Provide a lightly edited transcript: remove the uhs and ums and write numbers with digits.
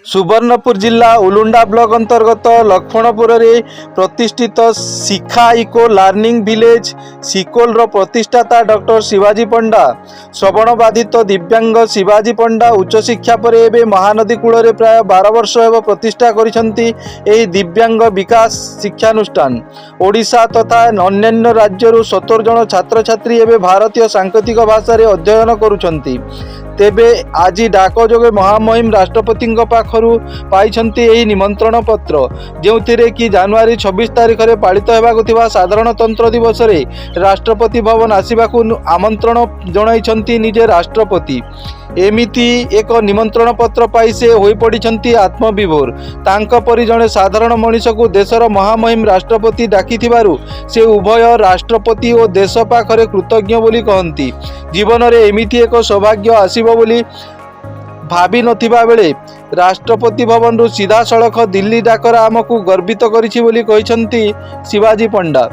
सुवर्णपुर जिला उलुंडा ब्लॉक अंतर्गत लक्ष्मणपुर रे प्रतिष्ठित शिखा इको लर्निंग विलेज सिकोल रो प्रतिष्ठाता डॉक्टर शिवाजी पंडा श्रवण बाधित दिव्यांग शिवाजी पंडा उच्च शिक्षा पर एवं महानदी कूल रे प्राय 12 वर्ष हेब प्रतिष्ठा करिसेंती एही दिव्यांग विकास शिक्षानुष्ठान ओडिशा तथा अन्यान्य राज्यरू 70 जन छात्र छात्री एवं भारतीय सांकेतिक भाषा रे अध्ययन करुछंती। तेबे आज डाक जोगे महामहिम राष्ट्रपति पाखरु पाइछंती एही निमंत्रण पत्र जो कि जनवरी 26 तारिख में पालित होगा साधारणतंत्र दिवस रे राष्ट्रपति भवन आसवाक आमंत्रण जणाइछंती निजे राष्ट्रपति। एमिति एक निमंत्रण पत्र पाई से होई पड़िछंती आत्मविभोर। तांक परि जणे साधारण मनीष को देशर महामहिम राष्ट्रपति डाकिथिबारु से उभय राष्ट्रपति और देश पाखरे कृतज्ञ बोली कहंती। जीवन रे एमिति एक सौभाग्य आसीबो बोली भावी नथिबा बेले राष्ट्रपति भवन रु सीधा सड़क दिल्ली डाकरा आमको गर्वित करिछि बोली कहिसंती शिवाजी पंडा।